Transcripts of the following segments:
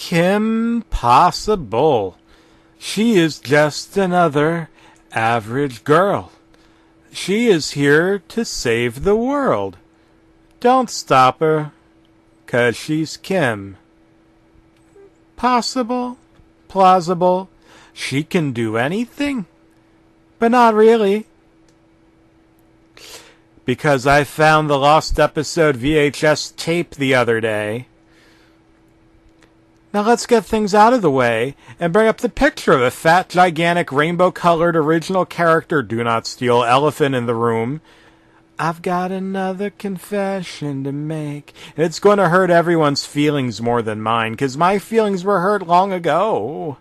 Kim Possible. She is just another average girl. She is here to save the world. Don't stop her, 'cause she's Kim. Possible, plausible, she can do anything, but not really. Because I found the lost episode VHS tape the other day. Now let's get things out of the way and bring up the picture of a fat, gigantic, rainbow-colored original character do not steal elephant in the room. I've got another confession to make. It's going to hurt everyone's feelings more than mine, 'cause my feelings were hurt long ago.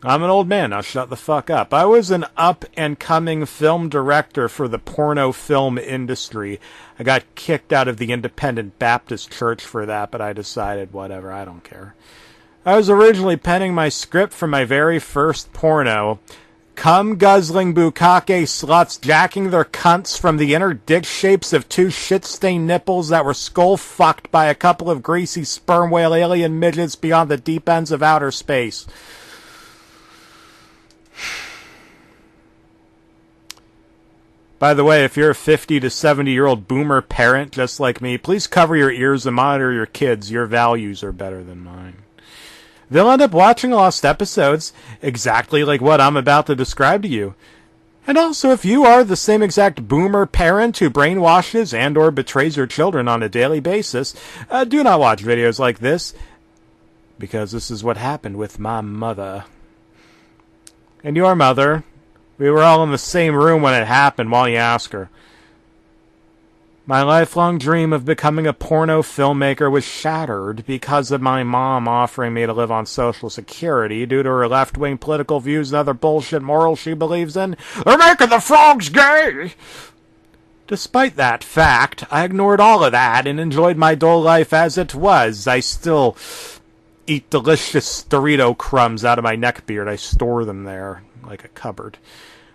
I'm an old man, now shut the fuck up. I was an up-and-coming film director for the porno film industry. I got kicked out of the Independent Baptist Church for that, but I decided, whatever, I don't care. I was originally penning my script for my very first porno. Cum-guzzling bukkake sluts jacking their cunts from the inner dick shapes of two shit-stained nipples that were skull-fucked by a couple of greasy sperm whale alien midgets beyond the deep ends of outer space. By the way, if you're a 50 to 70-year-old boomer parent just like me, please cover your ears and monitor your kids. Your values are better than mine. They'll end up watching lost episodes exactly like what I'm about to describe to you. And also, if you are the same exact boomer parent who brainwashes and or betrays your children on a daily basis, do not watch videos like this, because this is what happened with my mother. And your mother... We were all in the same room when it happened, while you ask her. My lifelong dream of becoming a porno filmmaker was shattered because of my mom offering me to live on Social Security due to her left-wing political views and other bullshit morals she believes in. They're making the frogs gay! Despite that fact, I ignored all of that and enjoyed my dull life as it was. I still eat delicious Dorito crumbs out of my neckbeard. I store them there like a cupboard.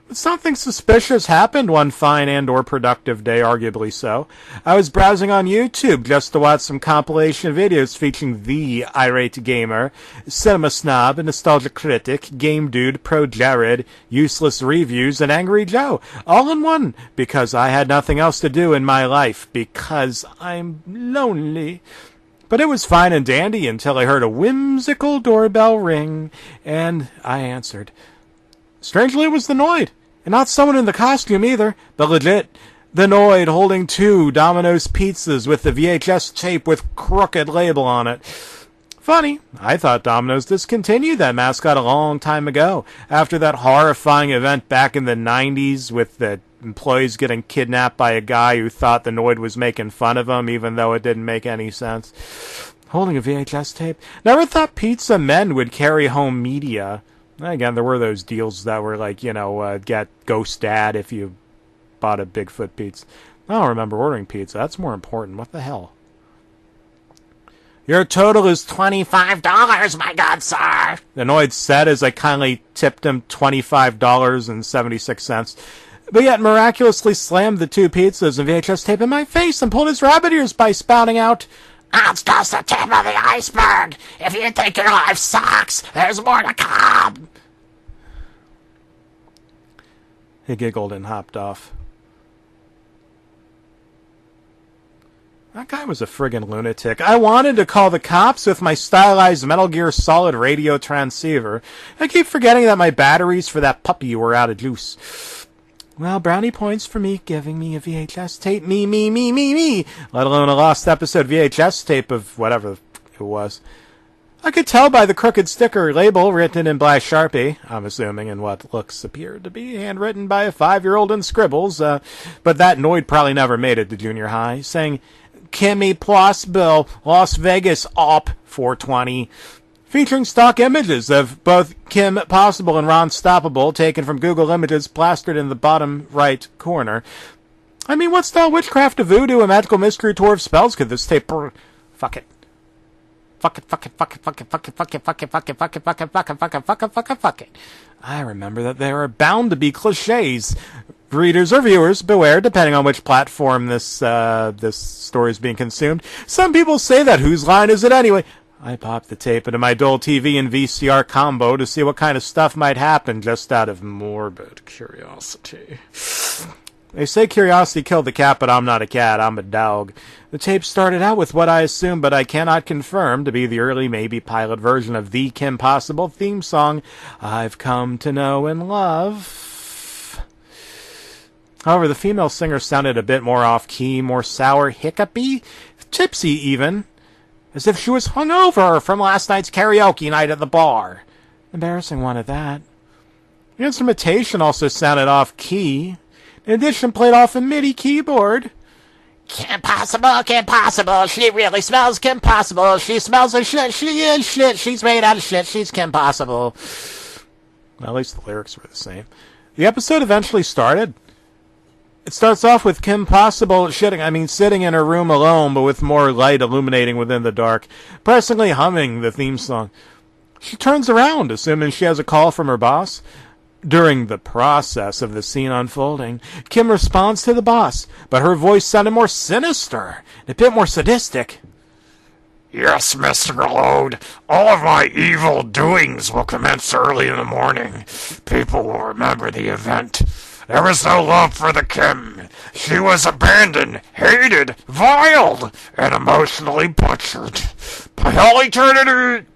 But something suspicious happened one fine and or productive day, arguably so. I was browsing on YouTube just to watch some compilation videos featuring the irate gamer, cinema snob, a nostalgia critic, game dude, pro Jared, useless reviews, and Angry Joe, all in one, because I had nothing else to do in my life, because I'm lonely. But it was fine and dandy until I heard a whimsical doorbell ring, and I answered. Strangely, it was the Noid, and not someone in the costume either, but legit, the Noid holding 2 Domino's pizzas with the VHS tape with crooked label on it. Funny, I thought Domino's discontinued that mascot a long time ago, after that horrifying event back in the 90s with the employees getting kidnapped by a guy who thought the Noid was making fun of him, even though it didn't make any sense. Holding a VHS tape. Never thought pizza men would carry home media. Again, there were those deals that were like, get Ghost Dad if you bought a Bigfoot pizza. I don't remember ordering pizza. That's more important. What the hell? Your total is $25, my god, sir, the Noid said as I kindly tipped him $25.76. But yet miraculously slammed the 2 pizzas and VHS tape in my face and pulled his rabbit ears by spouting out, "That's just the tip of the iceberg. If you think your life sucks, there's more to come." He giggled and hopped off. That guy was a friggin' lunatic. I wanted to call the cops with my stylized Metal Gear Solid radio transceiver. I keep forgetting that my batteries for that puppy were out of juice. Well, brownie points for me giving me a VHS tape. Me. Let alone a lost episode VHS tape of whatever it was. I could tell by the crooked sticker label written in black Sharpie, I'm assuming in what looks appeared to be handwritten by a 5-year-old in scribbles, but that Noid probably never made it to junior high, saying, Kimmy Plus Bill, Las Vegas Op 420. Featuring stock images of both Kim Possible and Ron Stoppable taken from Google Images plastered in the bottom right corner. I mean, what style witchcraft of voodoo and magical mystery tour of spells could this tape... Fuck it. I remember that there are bound to be cliches. Readers or viewers, beware, depending on which platform this story is being consumed. Some people say that whose line is it anyway? I popped the tape into my dual TV and VCR combo to see what kind of stuff might happen just out of morbid curiosity. They say curiosity killed the cat, but I'm not a cat, I'm a dog. The tape started out with what I assume, but I cannot confirm, to be the early, maybe pilot version of the Kim Possible theme song, I've Come to Know and Love. However, the female singer sounded a bit more off-key, more sour, hiccupy, tipsy even, as if she was hungover from last night's karaoke night at the bar. Embarrassing one at that. The instrumentation also sounded off-key. In addition, played off a MIDI keyboard. Kim Possible, Kim Possible, she really smells Kim Possible. She smells of shit, she is shit, she's made out of shit, she's Kim Possible. Well, at least the lyrics were the same. The episode eventually started. It starts off with Kim Possible sitting in her room alone, but with more light illuminating within the dark, pressingly humming the theme song. She turns around, assuming she has a call from her boss. During the process of the scene unfolding, Kim responds to the boss, but her voice sounded more sinister, a bit more sadistic. Yes, Mr. Lode, all of my evil doings will commence early in the morning. People will remember the event. There was no love for the Kim. She was abandoned, hated, viled, and emotionally butchered. By all eternity...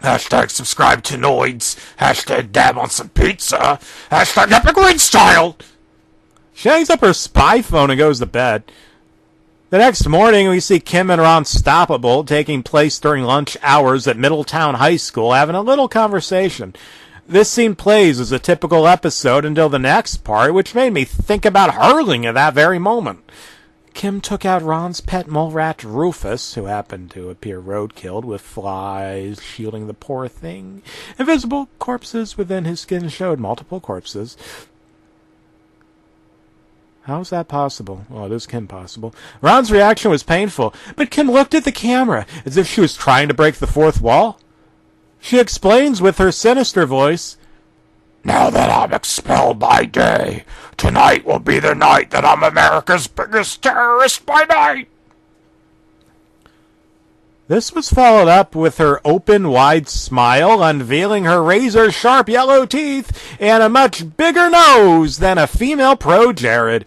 Hashtag subscribe to Noids. Hashtag dab on some pizza. Hashtag epic win style. She hangs up her spy phone and goes to bed. The next morning, we see Kim and Ron Stoppable taking place during lunch hours at Middletown High School having a little conversation. This scene plays as a typical episode until the next part, which made me think about hurling at that very moment. Kim took out Ron's pet mole rat Rufus, who happened to appear roadkilled with flies shielding the poor thing. Invisible corpses within his skin showed multiple corpses. How is that possible? Well, it is Kim possible. Ron's reaction was painful, but Kim looked at the camera as if she was trying to break the fourth wall. She explains with her sinister voice, Now that I'm expelled by day, tonight will be the night that I'm America's biggest terrorist by night. This was followed up with her open, wide smile, unveiling her razor-sharp yellow teeth and a much bigger nose than a female pro-Jared.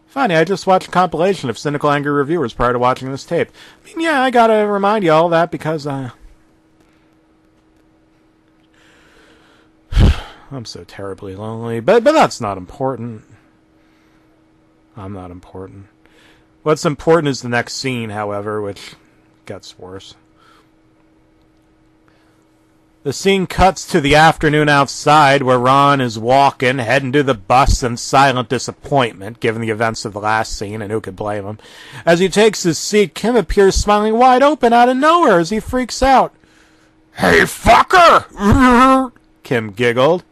Funny, I just watched a compilation of cynical, angry reviewers prior to watching this tape. I mean, yeah, I gotta remind you all that because, I'm so terribly lonely, but that's not important. I'm not important. What's important is the next scene, however, which gets worse. The scene cuts to the afternoon outside where Ron is walking, heading to the bus in silent disappointment, given the events of the last scene, and who could blame him. As he takes his seat, Kim appears smiling wide open out of nowhere as he freaks out. Hey, fucker! Kim giggled.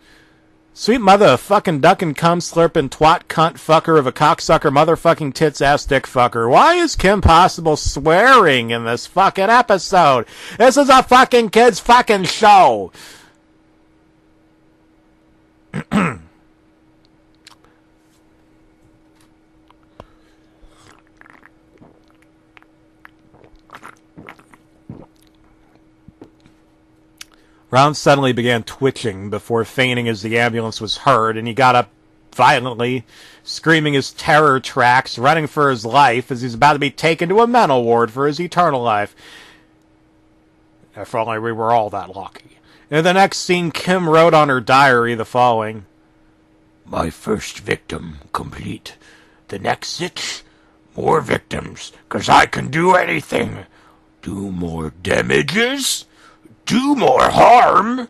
Sweet mother of fucking ducking cum slurping twat cunt fucker of a cocksucker motherfucking tits ass dick fucker. Why is Kim Possible swearing in this fucking episode? This is a fucking kid's fucking show. Ron suddenly began twitching before fainting as the ambulance was heard, and he got up violently, screaming his terror tracks, running for his life as he's about to be taken to a mental ward for his eternal life. If only we were all that lucky. In the next scene, Kim wrote on her diary the following. My first victim complete. The next 6, more victims, 'cause I can do anything. Do more damages. Do more harm,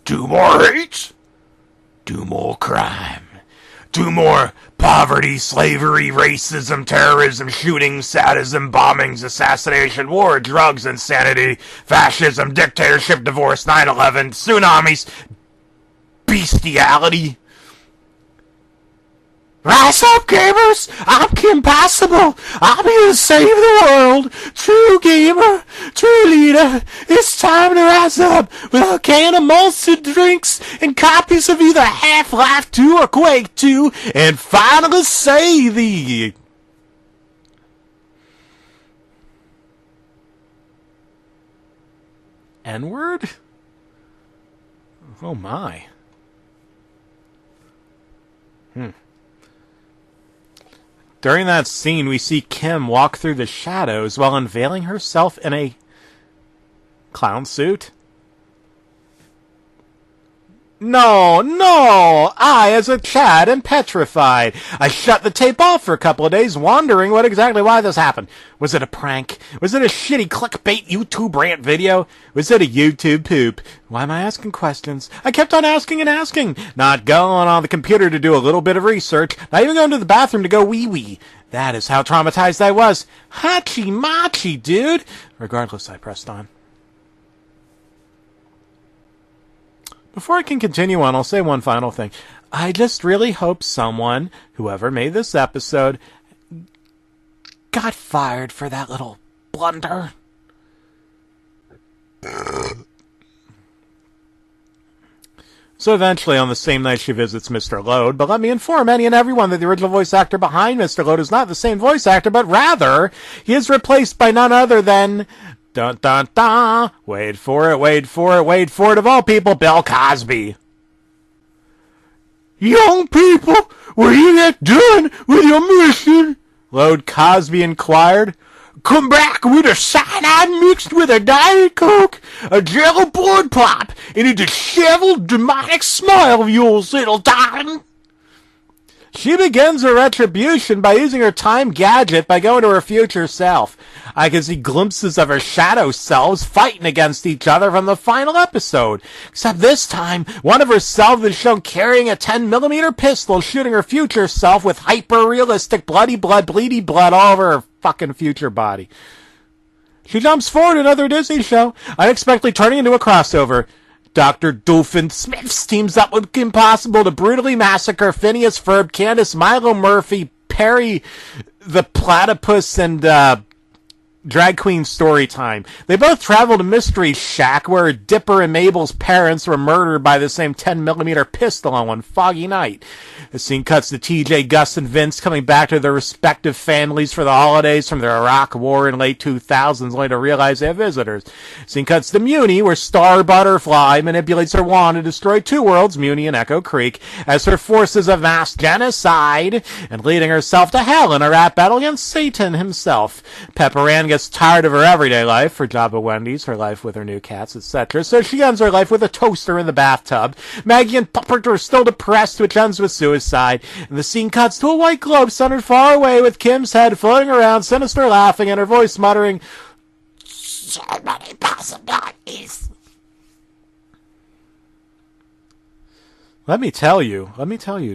do more hate, do more crime, do more poverty, slavery, racism, terrorism, shootings, sadism, bombings, assassination, war, drugs, insanity, fascism, dictatorship, divorce, 9/11, tsunamis, bestiality. Rise up, gamers! I'm Kim Possible! I'm here to save the world! True gamer! True leader! It's time to rise up with a can of malted drinks and copies of either Half-Life 2 or Quake 2 and finally say the... N-word? Oh my. During that scene, we see Kim walk through the shadows while unveiling herself in a clown suit. No! I, as a Chad, am petrified. I shut the tape off for a couple of days, wondering why this happened. Was it a prank? Was it a shitty clickbait YouTube rant video? Was it a YouTube poop? Why am I asking questions? I kept on asking and asking. Not going on the computer to do a little bit of research. Not even going to the bathroom to go wee-wee. That is how traumatized I was. Hachi-machi, dude. Regardless, I pressed on. Before I can continue on, I'll say one final thing. I just really hope someone, whoever made this episode, got fired for that little blunder. So eventually, on the same night, she visits Mr. Lode, but let me inform any and everyone that the original voice actor behind Mr. Lode is not the same voice actor, but rather, he is replaced by none other than... Dun dun dun! Wait for it of all people, Bill Cosby. Young people, will you get done with your mission? Lode Cosby inquired. Come back with a cyanide mixed with a Diet Coke, a Jello blood pop, and a disheveled demonic smile of yours, little darling. She begins her retribution by using her time gadget by going to her future self. I can see glimpses of her shadow selves fighting against each other from the final episode. Except this time, one of her selves is shown carrying a 10mm pistol, shooting her future self with hyper-realistic bloody blood, bleedy blood all over her fucking future body. She jumps forward to another Disney show, unexpectedly turning into a crossover. Dr. Doofenshmirtz teams up with Kim Possible to brutally massacre Phineas Ferb, Candace, Milo Murphy, Perry the Platypus, and Drag Queen story time. They both travel to Mystery Shack, where Dipper and Mabel's parents were murdered by the same 10mm pistol on one foggy night. The scene cuts to TJ, Gus, and Vince coming back to their respective families for the holidays from their Iraq War in late 2000s, only to realize they have visitors. Scene cuts to Muni, where Star Butterfly manipulates her wand to destroy two worlds, Muni and Echo Creek, as her forces of mass genocide, and leading herself to hell in a rap battle against Satan himself. Pepper Ann gets tired of her everyday life, her job at Wendy's, her life with her new cats, etc., so she ends her life with a toaster in the bathtub. Maggie and Puppert are still depressed, which ends with suicide, and the scene cuts to a white globe centered far away with Kim's head floating around, sinister laughing, and her voice muttering, "So many possibilities." Let me tell you,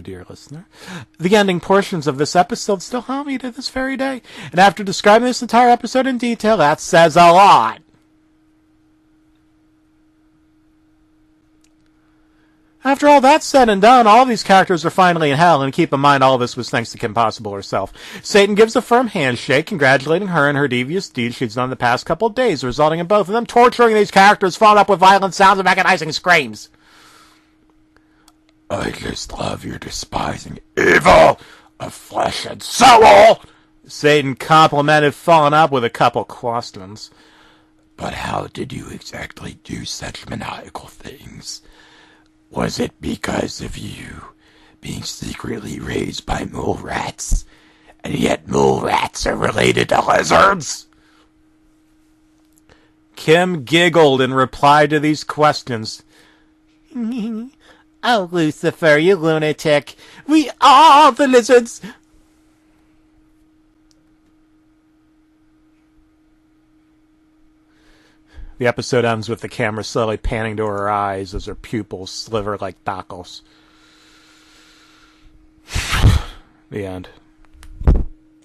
dear listener, the ending portions of this episode still haunt me to this very day. And after describing this entire episode in detail, that says a lot. After all that's said and done, all these characters are finally in hell, and keep in mind all of this was thanks to Kim Possible herself. Satan gives a firm handshake, congratulating her and her devious deeds she's done the past couple of days, resulting in both of them torturing these characters, followed up with violent sounds and agonizing screams. "I just love your despising evil of flesh and soul," Satan complimented, following up with a couple questions. "But how did you exactly do such maniacal things? Was it because of you being secretly raised by mole rats? And yet mole rats are related to lizards?" Kim giggled in reply to these questions. "Oh, Lucifer, you lunatic. We are the lizards." The episode ends with the camera slowly panning to her eyes as her pupils sliver like tacos. The end.